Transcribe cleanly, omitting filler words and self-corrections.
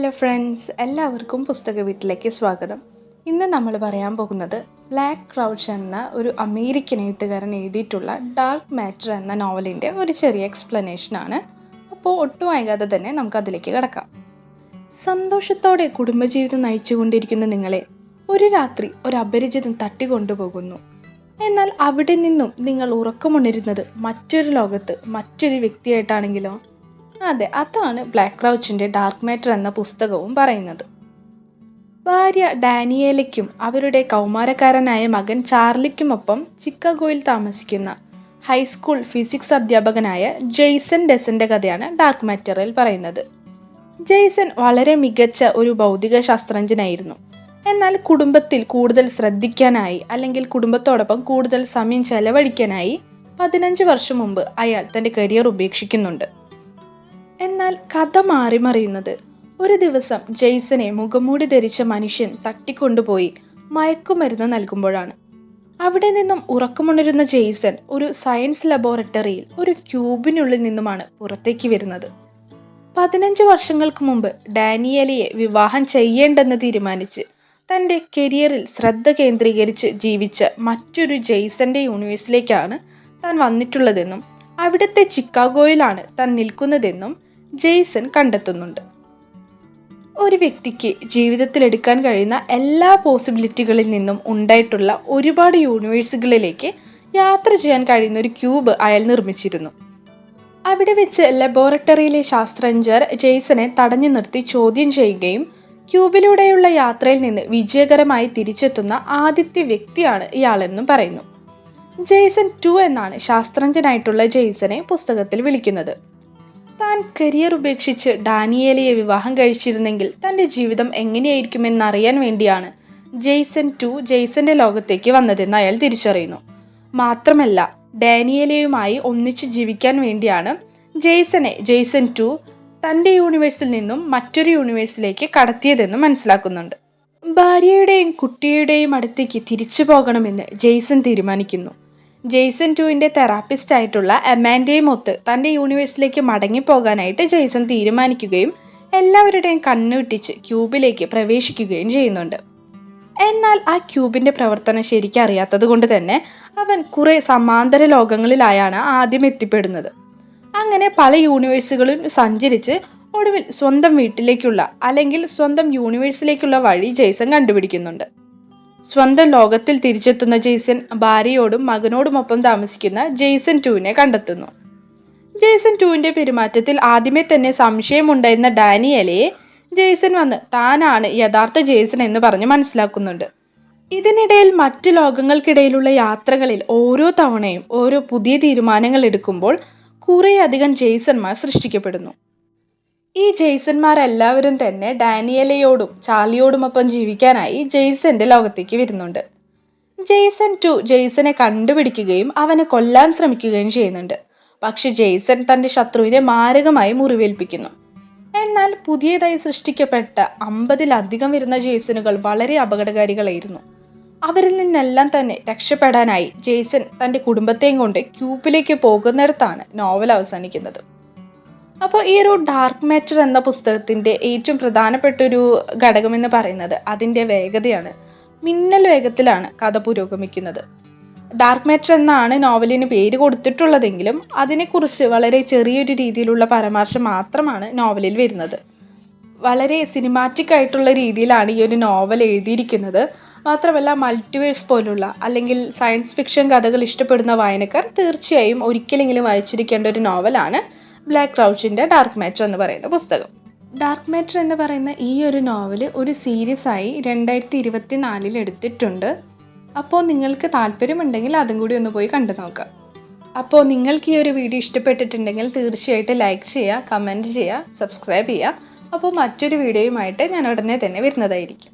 Hello friends, എല്ലാവർക്കും പുസ്തക വീട്ടിലേക്ക് സ്വാഗതം. ഇന്ന് നമ്മൾ പറയാൻ പോകുന്നത് ബ്ലാക്ക് ക്രൗച്ച് എന്ന ഒരു അമേരിക്കൻ എഴുത്തുകാരൻ എഴുതിയിട്ടുള്ള ഡാർക്ക് മാറ്റർ എന്ന നോവലിൻ്റെ ഒരു ചെറിയ എക്സ്പ്ലനേഷനാണ്. അപ്പോൾ ഒട്ടും വൈകാതെ തന്നെ നമുക്കതിലേക്ക് കിടക്കാം. സന്തോഷത്തോടെ കുടുംബജീവിതം നയിച്ചുകൊണ്ടിരിക്കുന്ന നിങ്ങളെ ഒരു രാത്രി ഒരു അപരിചിതൻ തട്ടിക്കൊണ്ടുപോകുന്നു. എന്നാൽ അവിടെ നിന്നും നിങ്ങൾ ഉറക്കമുണരുന്നത് മറ്റൊരു ലോകത്ത് മറ്റൊരു വ്യക്തിയായിട്ടാണെങ്കിലോ? അതെ, അതാണ് ബ്ലാക്ക് ക്രൗച്ചിൻ്റെ ഡാർക്ക് മാറ്റർ എന്ന പുസ്തകവും പറയുന്നത്. ഭാര്യ ഡാനിയേലയ്ക്കും അവരുടെ കൗമാരക്കാരനായ മകൻ ചാർലിക്കുമൊപ്പം ചിക്കാഗോയിൽ താമസിക്കുന്ന ഹൈസ്കൂൾ ഫിസിക്സ് അധ്യാപകനായ ജെയ്സൺ ഡെസൻ്റെ കഥയാണ് ഡാർക്ക് മാറ്ററിൽ പറയുന്നത്. ജെയ്സൺ വളരെ മികച്ച ഒരു ഭൗതിക ശാസ്ത്രജ്ഞനായിരുന്നു. എന്നാൽ കുടുംബത്തിൽ കൂടുതൽ ശ്രദ്ധിക്കാനായി അല്ലെങ്കിൽ കുടുംബത്തോടൊപ്പം കൂടുതൽ സമയം ചെലവഴിക്കാനായി 15 വർഷം മുമ്പ് അയാൾ തൻ്റെ കരിയർ ഉപേക്ഷിക്കുന്നുണ്ട്. എന്നാൽ കഥ മാറിമറിയുന്നത് ഒരു ദിവസം ജെയ്സനെ മുഖംമൂടി ധരിച്ച മനുഷ്യൻ തട്ടിക്കൊണ്ടുപോയി മയക്കുമരുന്ന് നൽകുമ്പോഴാണ്. അവിടെ നിന്നും ഉറക്കമുണരുന്ന ജെയ്സൺ ഒരു സയൻസ് ലബോറട്ടറിയിൽ ഒരു ക്യൂബിനുള്ളിൽ നിന്നുമാണ് പുറത്തേക്ക് വരുന്നത്. 15 വർഷങ്ങൾക്ക് മുമ്പ് ഡാനിയേലയെ വിവാഹം ചെയ്യേണ്ടെന്ന് തീരുമാനിച്ച് തൻ്റെ കരിയറിൽ ശ്രദ്ധ കേന്ദ്രീകരിച്ച് ജീവിച്ച മറ്റൊരു ജെയ്സന്റെ യൂണിവേഴ്സിലേക്കാണ് താൻ വന്നിട്ടുള്ളതെന്നും അവിടുത്തെ ചിക്കാഗോയിലാണ് താൻ നിൽക്കുന്നതെന്നും ജെയ്സൺ കണ്ടെത്തുന്നുണ്ട്. ഒരു വ്യക്തിക്ക് ജീവിതത്തിൽ എടുക്കാൻ കഴിയുന്ന എല്ലാ പോസിബിലിറ്റികളിൽ നിന്നും ഉണ്ടായിട്ടുള്ള ഒരുപാട് യൂണിവേഴ്സുകളിലേക്ക് യാത്ര ചെയ്യാൻ കഴിയുന്ന ഒരു ക്യൂബ് അയാൾ നിർമ്മിച്ചിരുന്നു. അവിടെ വെച്ച് ലബോറട്ടറിയിലെ ശാസ്ത്രജ്ഞർ ജെയ്സനെ തടഞ്ഞു നിർത്തി ചോദ്യം ചെയ്യുകയും ക്യൂബിലൂടെയുള്ള യാത്രയിൽ നിന്ന് വിജയകരമായി തിരിച്ചെത്തുന്ന ആദ്യത്തെ വ്യക്തിയാണ് ഇയാളെന്നും പറയുന്നു. ജെയ്സൺ 2 എന്നാണ് ശാസ്ത്രജ്ഞനായിട്ടുള്ള ജെയ്സനെ പുസ്തകത്തിൽ വിളിക്കുന്നത്. താൻ കരിയർ ഉപേക്ഷിച്ച് ഡാനിയേലയെ വിവാഹം കഴിച്ചിരുന്നെങ്കിൽ തൻ്റെ ജീവിതം എങ്ങനെയായിരിക്കുമെന്നറിയാൻ വേണ്ടിയാണ് ജെയ്സൺ 2 ജെയ്സന്റെ ലോകത്തേക്ക് വന്നതെന്ന് അയാൾ തിരിച്ചറിയുന്നു. മാത്രമല്ല, ഡാനിയേലയുമായി ഒന്നിച്ച് ജീവിക്കാൻ വേണ്ടിയാണ് ജെയ്സൺ 2 തൻ്റെ യൂണിവേഴ്സിൽ നിന്നും മറ്റൊരു യൂണിവേഴ്സിലേക്ക് കടത്തിയതെന്ന് മനസ്സിലാക്കുന്നുണ്ട്. ഭാര്യയുടെയും കുട്ടിയുടെയും അടുത്തേക്ക് തിരിച്ചു പോകണമെന്ന് ജെയ്സൺ തീരുമാനിക്കുന്നു. ജെയ്സൺ 2ൻ്റെ തെറാപ്പിസ്റ്റ് ആയിട്ടുള്ള അമാൻഡയും ഒത്ത് തൻ്റെ യൂണിവേഴ്സിലേക്ക് മടങ്ങിപ്പോകാനായിട്ട് ജെയ്സൺ തീരുമാനിക്കുകയും എല്ലാവരുടെയും കണ്ണുവെട്ടിച്ച് ക്യൂബിലേക്ക് പ്രവേശിക്കുകയും ചെയ്യുന്നുണ്ട്. എന്നാൽ ആ ക്യൂബിൻ്റെ പ്രവർത്തനം ശരിക്കും അറിയാത്തത് കൊണ്ട് തന്നെ അവൻ കുറേ സമാന്തര ലോകങ്ങളിലായാണ് ആദ്യം എത്തിപ്പെടുന്നത്. അങ്ങനെ പല യൂണിവേഴ്സുകളും സഞ്ചരിച്ച് ഒടുവിൽ സ്വന്തം വീട്ടിലേക്കുള്ള അല്ലെങ്കിൽ സ്വന്തം യൂണിവേഴ്സിലേക്കുള്ള വഴി ജെയ്സൺ കണ്ടുപിടിക്കുന്നുണ്ട്. സ്വന്തം ലോകത്തിൽ തിരിച്ചെത്തുന്ന ജെയ്സൺ ഭാര്യയോടും മകനോടുമൊപ്പം താമസിക്കുന്ന ജെയ്സൺ 2നെ കണ്ടെത്തുന്നു. ജെയ്സൺ 2ൻ്റെ പെരുമാറ്റത്തിൽ ആദ്യമേ തന്നെ സംശയമുണ്ടായിരുന്ന ഡാനിയേലയെ ജെയ്സൺ വന്ന് താനാണ് യഥാർത്ഥ ജെയ്സൺ എന്ന് പറഞ്ഞ് മനസ്സിലാക്കുന്നുണ്ട്. ഇതിനിടയിൽ മറ്റു ലോകങ്ങൾക്കിടയിലുള്ള യാത്രകളിൽ ഓരോ തവണയും ഓരോ പുതിയ തീരുമാനങ്ങൾ എടുക്കുമ്പോൾ കുറേയധികം ജെയ്സന്മാർ സൃഷ്ടിക്കപ്പെടുന്നു. ഈ ജെയ്സന്മാരെല്ലാവരും തന്നെ ഡാനിയേലയോടും ചാർലിയോടുമൊപ്പം ജീവിക്കാനായി ജെയ്സന്റെ ലോകത്തേക്ക് വരുന്നുണ്ട്. ജെയ്സൺ 2 ജെയ്സനെ കണ്ടുപിടിക്കുകയും അവനെ കൊല്ലാൻ ശ്രമിക്കുകയും ചെയ്യുന്നുണ്ട്. പക്ഷെ ജെയ്സൺ തൻ്റെ ശത്രുവിനെ മാരകമായി മുറിവേൽപ്പിക്കുന്നു. എന്നാൽ പുതിയതായി സൃഷ്ടിക്കപ്പെട്ട 50-ലധികം വരുന്ന ജെയ്സനുകൾ വളരെ അപകടകാരികളായിരുന്നു. അവരിൽ നിന്നെല്ലാം തന്നെ രക്ഷപ്പെടാനായി ജെയ്സൺ തൻ്റെ കുടുംബത്തെയും കൊണ്ട് ക്യൂബിലേക്ക് പോകുന്നിടത്താണ് നോവൽ അവസാനിക്കുന്നത്. അപ്പോൾ ഈ ഒരു ഡാർക്ക് മാറ്റർ എന്ന പുസ്തകത്തിൻ്റെ ഏറ്റവും പ്രധാനപ്പെട്ട ഒരു ഘടകമെന്ന് പറയുന്നത് അതിൻ്റെ വേഗതയാണ്. മിന്നൽ വേഗത്തിലാണ് കഥ പുരോഗമിക്കുന്നത്. ഡാർക്ക് മാറ്റർ എന്നാണ് നോവലിന് പേര് കൊടുത്തിട്ടുള്ളതെങ്കിലും അതിനെക്കുറിച്ച് വളരെ ചെറിയൊരു രീതിയിലുള്ള പരാമർശം മാത്രമാണ് നോവലിൽ വരുന്നത്. വളരെ സിനിമാറ്റിക് ആയിട്ടുള്ള രീതിയിലാണ് ഈ ഒരു നോവൽ എഴുതിയിരിക്കുന്നത്. മാത്രമല്ല, മൾട്ടിവേഴ്സ് പോലുള്ള അല്ലെങ്കിൽ സയൻസ് ഫിക്ഷൻ കഥകൾ ഇഷ്ടപ്പെടുന്ന വായനക്കാർ തീർച്ചയായും ഒരിക്കലെങ്കിലും വായിച്ചിരിക്കേണ്ട ഒരു നോവലാണ് ബ്ലാക്ക് ക്രൗച്ചിൻ്റെ ഡാർക്ക് മാറ്റർ എന്ന് പറയുന്ന പുസ്തകം. ഡാർക്ക് മാറ്റർ എന്ന് പറയുന്ന ഈ ഒരു നോവൽ ഒരു സീരീസായി 2024 എടുത്തിട്ടുണ്ട്. അപ്പോൾ നിങ്ങൾക്ക് താല്പര്യമുണ്ടെങ്കിൽ അതും കൂടി ഒന്ന് പോയി കണ്ടു നോക്കാം. അപ്പോൾ നിങ്ങൾക്ക് ഈ ഒരു വീഡിയോ ഇഷ്ടപ്പെട്ടിട്ടുണ്ടെങ്കിൽ തീർച്ചയായിട്ടും ലൈക്ക് ചെയ്യുക, കമൻറ്റ് ചെയ്യുക, സബ്സ്ക്രൈബ് ചെയ്യുക. അപ്പോൾ മറ്റൊരു വീഡിയോയുമായിട്ട് ഞാൻ ഉടനെ തന്നെ വരുന്നതായിരിക്കും.